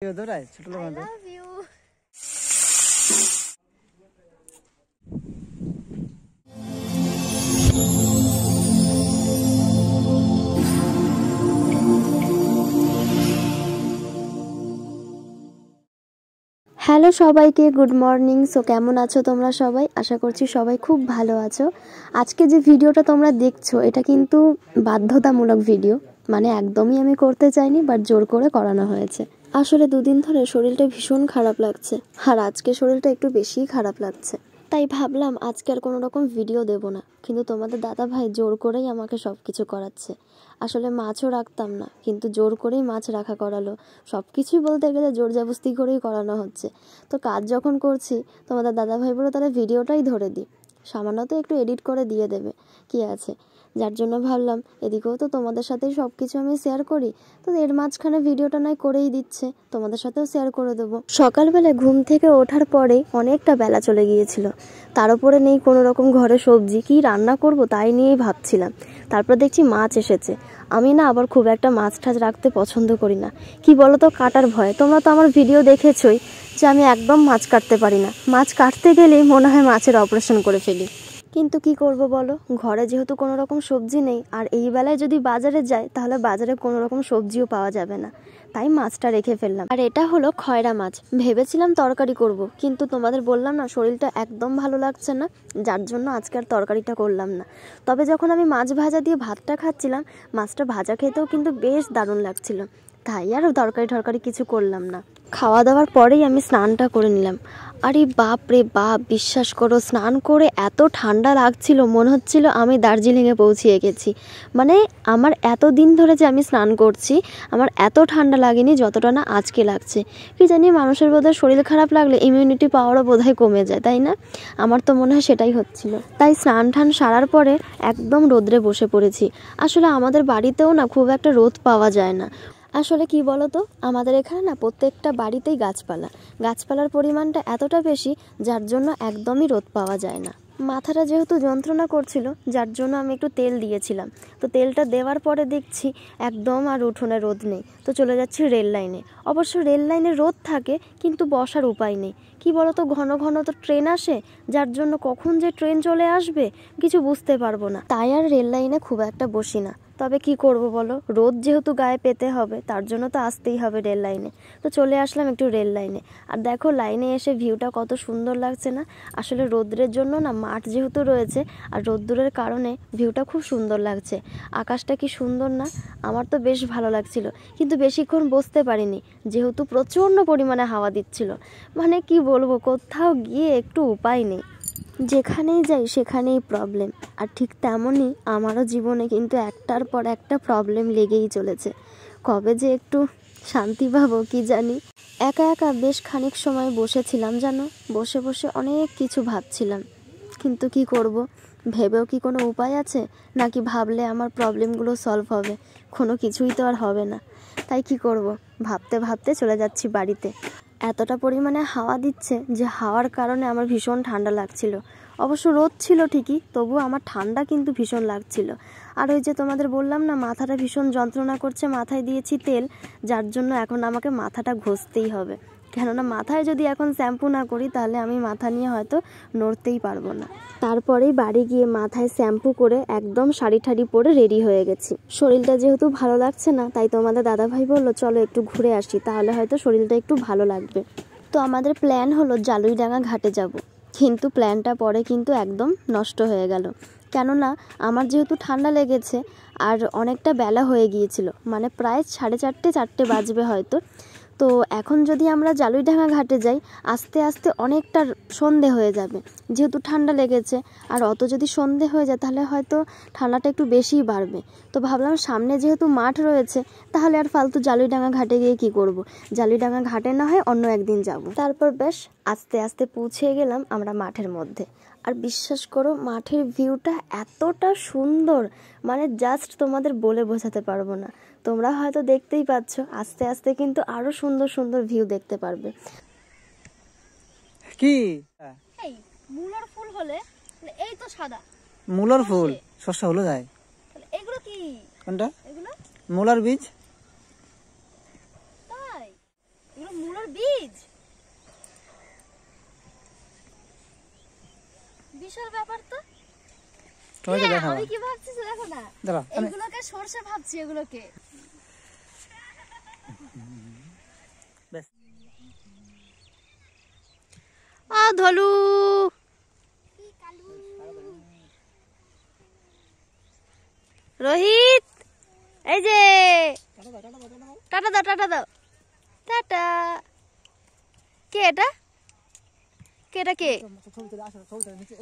ছোট লোক I love you. Hello সবাইকে, গুড মর্নিং। সো কেমন আছো তোমরা সবাই? আশা করছি সবাই খুব ভালো আছো। আজকে যে ভিডিওটা তোমরা দেখছো এটা কিন্তু বাধ্যতামূলক ভিডিও, মানে একদমই আমি করতে চাইনি, বাট জোর করে করানো হয়েছে। আসলে দুদিন ধরে শরীরটা ভীষণ খারাপ লাগছে, আর আজকে শরীরটা একটু বেশিই খারাপ লাগছে। তাই ভাবলাম আজকে আর কোনো রকম ভিডিও দেব না, কিন্তু তোমাদের দাদা ভাই জোর করেই আমাকে সব কিছু করাচ্ছে। আসলে মাছও রাখতাম না, কিন্তু জোর করেই মাছ রাখা করালো। সব কিছুই বলতে গেলে জোর জবরদস্তি করেই করানো হচ্ছে। তো কাজ যখন করছি, তোমাদের দাদা ভাই বলে তাহলে ভিডিওটাই ধরে দিই, সামান্য তো একটু এডিট করে দিয়ে দেবে, কি আছে। যার জন্য ভাবলাম এদিকেও তো তোমাদের সাথেই সব কিছু আমি শেয়ার করি, তো এর মাঝখানে ভিডিওটা নয় করেই দিচ্ছে, তোমাদের সাথেও শেয়ার করে দেবো। সকালবেলা ঘুম থেকে ওঠার পরে অনেকটা বেলা চলে গিয়েছিল, তার উপরে নেই কোনো রকম ঘরে সবজি, কি রান্না করব তাই নিয়েই ভাবছিলাম। তারপর দেখছি মাছ এসেছে। আমি না আবার খুব একটা মাছ টাছ রাখতে পছন্দ করি না, কি বলো তো, কাটার ভয়। তোমরা তো আমার ভিডিও দেখেছোই যে আমি একদম মাছ কাটতে পারি না, মাছ কাটতে গেলেই মনে হয় মাছের অপারেশন করে ফেলি। কিন্তু কি করব বলো, ঘরে যেহেতু কোনো রকম সবজি নেই, আর এই বেলায় যদি বাজারে যাই তাহলে বাজারে কোনো রকম সবজিও পাওয়া যাবে না, তাই মাছটা রেখে ফেললাম। আর এটা হলো খয়রা মাছ। ভেবেছিলাম তরকারি করব, কিন্তু তোমাদের বললাম না শরীরটা একদম ভালো লাগছে না, যার জন্য আজকে আর তরকারিটা করলাম না। তবে যখন আমি মাছ ভাজা দিয়ে ভাতটা খাচ্ছিলাম, মাছটা ভাজা খেতেও কিন্তু বেশ দারুণ লাগছিল, তাই আর তরকারি কিছু করলাম না। খাওয়া দাওয়ার পরেই আমি স্নানটা করে নিলাম। আরে বাপ রে বাপ, বিশ্বাস করো স্নান করে এত ঠান্ডা লাগছিল, মনে হচ্ছিল আমি দার্জিলিংয়ে পৌঁছিয়ে গেছি। মানে আমার এত দিন ধরে যে আমি স্নান করছি, আমার এত ঠান্ডা লাগেনি যতটা না আজকে লাগছে। কি জানি, মানুষের বোধহয় শরীর খারাপ লাগলে ইমিউনিটি পাওয়ারও বোধহয় কমে যায়, তাই না? আমার তো মনে হয় সেটাই হচ্ছিল। তাই স্নান টান সারার পরে একদম রোদ্রে বসে পড়েছি। আসলে আমাদের বাড়িতেও না খুব একটা রোদ পাওয়া যায় না। আসলে কি বলতো, আমাদের এখানে না প্রত্যেকটা বাড়িতেই গাছপালার পরিমাণটা এতটা বেশি, যার জন্য একদমই রোদ পাওয়া যায় না। মাথাটা যেহেতু যন্ত্রণা করছিল, যার জন্য আমি একটু তেল দিয়েছিলাম। তো তেলটা দেওয়ার পরে দেখছি একদম আর উঠোনে রোদ নেই, তো চলে যাচ্ছি রেল লাইনে। অবশ্য রেল লাইনে রোদ থাকে, কিন্তু বসার উপায় নেই। কি বলতো, ঘন ঘন তো ট্রেন আসে, যার জন্য কখন যে ট্রেন চলে আসবে কিছু বুঝতে পারবো না, তাই আর রেল লাইনে খুব একটা বসি না। তবে কি করব বলো, রোদ যেহেতু গায়ে পেতে হবে, তার জন্য তো আসতেই হবে রেল লাইনে। তো চলে আসলাম একটু রেল লাইনে, আর দেখো লাইনে এসে ভিউটা কত সুন্দর লাগছে না। আসলে রোদ্রের জন্য না, মাঠ যেহেতু রয়েছে আর রোদ্দুরের কারণে ভিউটা খুব সুন্দর লাগছে। আকাশটা কি সুন্দর না, আমার তো বেশ ভালো লাগছিল। কিন্তু বেশিক্ষণ বসতে পারিনি, যেহেতু প্রচণ্ড পরিমাণে হাওয়া দিচ্ছিল। মানে কি বলবো, কোথাও গিয়ে একটু উপায় নেই, যেখানেই যাই সেখানেই প্রবলেম। আর ঠিক তেমনই আমারও জীবনে কিন্তু একটার পর একটা প্রবলেম লেগেই চলেছে। কবে যে একটু শান্তি পাবো কি জানি। একা একা বেশ খানিক সময় বসেছিলাম জানো, বসে বসে অনেক কিছু ভাবছিলাম। কিন্তু কি করব, ভেবেও কি কোনো উপায় আছে? নাকি ভাবলে আমার প্রবলেমগুলো সলভ হবে? কোনো কিছুই তো আর হবে না। তাই কি করব, ভাবতে ভাবতে চলে যাচ্ছি বাড়িতে। এতটা পরিমাণে হাওয়া দিচ্ছে যে হাওয়ার কারণে আমার ভীষণ ঠান্ডা লাগছিল। অবশ্য রোদ ছিল ঠিকই, তবুও আমার ঠান্ডা কিন্তু ভীষণ লাগছিল। আর ওই যে তোমাদের বললাম না, মাথাটা ভীষণ যন্ত্রণা করছে, মাথায় দিয়েছি তেল, যার জন্য এখন আমাকে মাথাটা ঘষতেই হবে। কেননা মাথায় যদি এখন শ্যাম্পু না করি তাহলে আমি মাথা নিয়ে হয়তো নড়তেই পারবো না। তারপরেই বাড়ি গিয়ে মাথায় শ্যাম্পু করে একদম শাড়ি ঠাড়ি পরে রেডি হয়ে গেছি। শরীরটা যেহেতু ভালো লাগছে না, তাই তোমাদের দাদাভাই বললো চলো একটু ঘুরে আসি, তাহলে হয়তো শরীরটা একটু ভালো লাগবে। তো আমাদের প্ল্যান হলো জালুইডাঙ্গা ঘাটে যাব, কিন্তু প্ল্যানটা পরে কিন্তু একদম নষ্ট হয়ে গেল। কেননা আমার যেহেতু ঠান্ডা লেগেছে আর অনেকটা বেলা হয়ে গিয়েছিল, মানে প্রায় 4:30 বাজবে হয়তো। তো এখন যদি আমরা জালুইডাঙ্গা ঘাটে যাই, আস্তে আস্তে অনেকটা সন্ধে হয়ে যাবে, যেহেতু ঠান্ডা লেগেছে। আর অত যদি সন্ধে হয়ে যায় তাহলে হয়তো ঠান্ডাটা একটু বেশিই বাড়বে। তো ভাবলাম সামনে যেহেতু মাঠ রয়েছে, তাহলে আর ফালতু জালুইডাঙ্গা ঘাটে গিয়ে কি করব। জালুইডাঙ্গা ঘাটে না হয় অন্য একদিন যাব। তারপর বেশ আস্তে আস্তে পৌঁছে গেলাম আমরা মাঠের মধ্যে। আর বিশ্বাস করো, মাঠের ভিউটা এতটা সুন্দর, মানে জাস্ট তোমাদের বলে বোঝাতে পারবো না। তোমরা হয়তো দেখতেই পাচ্ছ, আস্তে আস্তে কিন্তু আরো সুন্দর সুন্দর ভিউ দেখতে পারবে। কি এই মুলার ফুল হলে এই তো সাদা মুলার ফুল শসা হলো যায়, এগুলো কি? কোনটা? এগুলো মুলার বীজ। তাই এগুলো বিশাল ব্যাপার তো। তোমাকে দেখাবো। আমি কি ভাবছি দেখো না, দাঁড়াও, এগুলোকে সরষে ভাবছি এগুলোকে। বেশ। ও ধলু, রোহিত, এই যে টাটা দাও, টাটা দাও, টাটা। কে এটা? কে এটা? কে?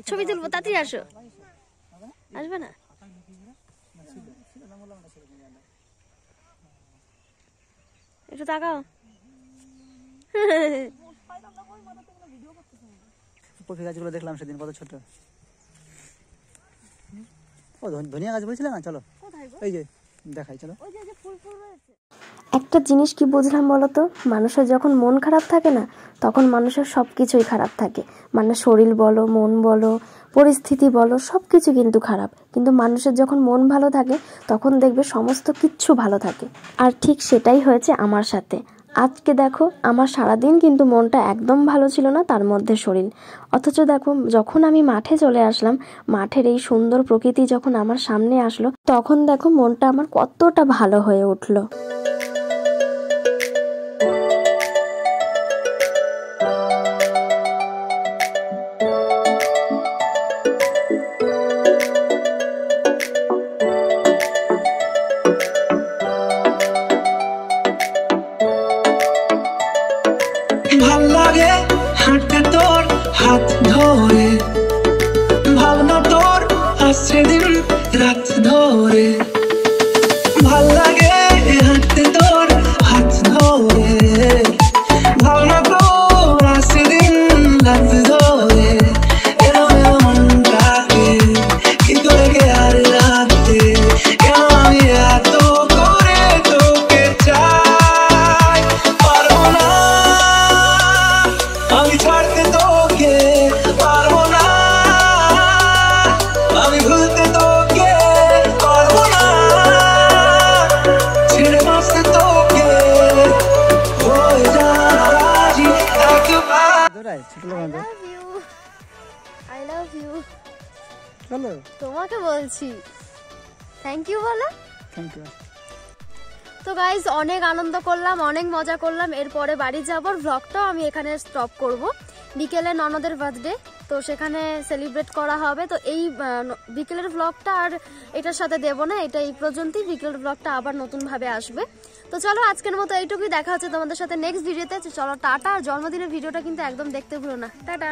ছবি তুলবো, তাড়াতাড়ি আসো। আসবে না? একটু তাকাও। কফি গাছগুলো দেখলাম সেদিন, কত ছোট। ও ধনিয়া গাছ বলেছিলে না? চলো এই যে দেখাই, চলো। একটা জিনিস কি বুঝলাম বলো তো, মানুষের যখন মন খারাপ থাকে না, তখন মানুষের সব কিছুই খারাপ থাকে। মানে শরীর বলো, মন বলো, পরিস্থিতি বলো, সব কিছু কিন্তু খারাপ। কিন্তু মানুষের যখন মন ভালো থাকে, তখন দেখবে সমস্ত কিচ্ছু ভালো থাকে। আর ঠিক সেটাই হয়েছে আমার সাথে। আজকে দেখো, আমার সারাদিন কিন্তু মনটা একদম ভালো ছিল না, তার মধ্যে শরীর। অথচ দেখো, যখন আমি মাঠে চলে আসলাম, মাঠের এই সুন্দর প্রকৃতি যখন আমার সামনে আসলো, তখন দেখো মনটা আমার কতটা ভালো হয়ে উঠলো। ভাল লাগে হাঁটতে তোর হাত ধরে, ভাবনা তোর আসছে দিন রাত ধরে। ভাল লাগে হাঁটতে তোর হাত ধরে, ভাবনা তোর আসছে দিন রাত ধরে। মনটাকে কি করে গে আর রাতে, কেন আমি এত করে তোকে চাই। পারবো না আমি ছাড়তে তোকে, পারবো না আমি ভুলতে তোকে, পারবো না ছেড়ে বাঁচতে তোকে। হয়ে যাওয়া রাজি একবার। দৌড়াই ছোট লোক আমাদের। I love you. চলো। তোমাকে বলছি থ্যাংক ইউ বলো। Thank you. তো গাইজ, অনেক আনন্দ করলাম, অনেক মজা করলাম। এরপরে বাড়ি যাবার ভ্লগটাও আমি এখানে স্টপ করব। বিকেলে ননদের বার্থডে, তো সেখানে সেলিব্রেট করা হবে। তো এই বিকেলের ভ্লগটা আর এটার সাথে দেবো না, এটা এই পর্যন্তই। বিকেলের ভ্লগটা আবার নতুনভাবে আসবে। তো চলো, আজকের মতো এইটুকুই। দেখা হচ্ছে তোমাদের সাথে নেক্সট ভিডিওতে। চলো টাটা। আর জন্মদিনের ভিডিওটা কিন্তু একদম দেখতে ভুলো না। টাটা।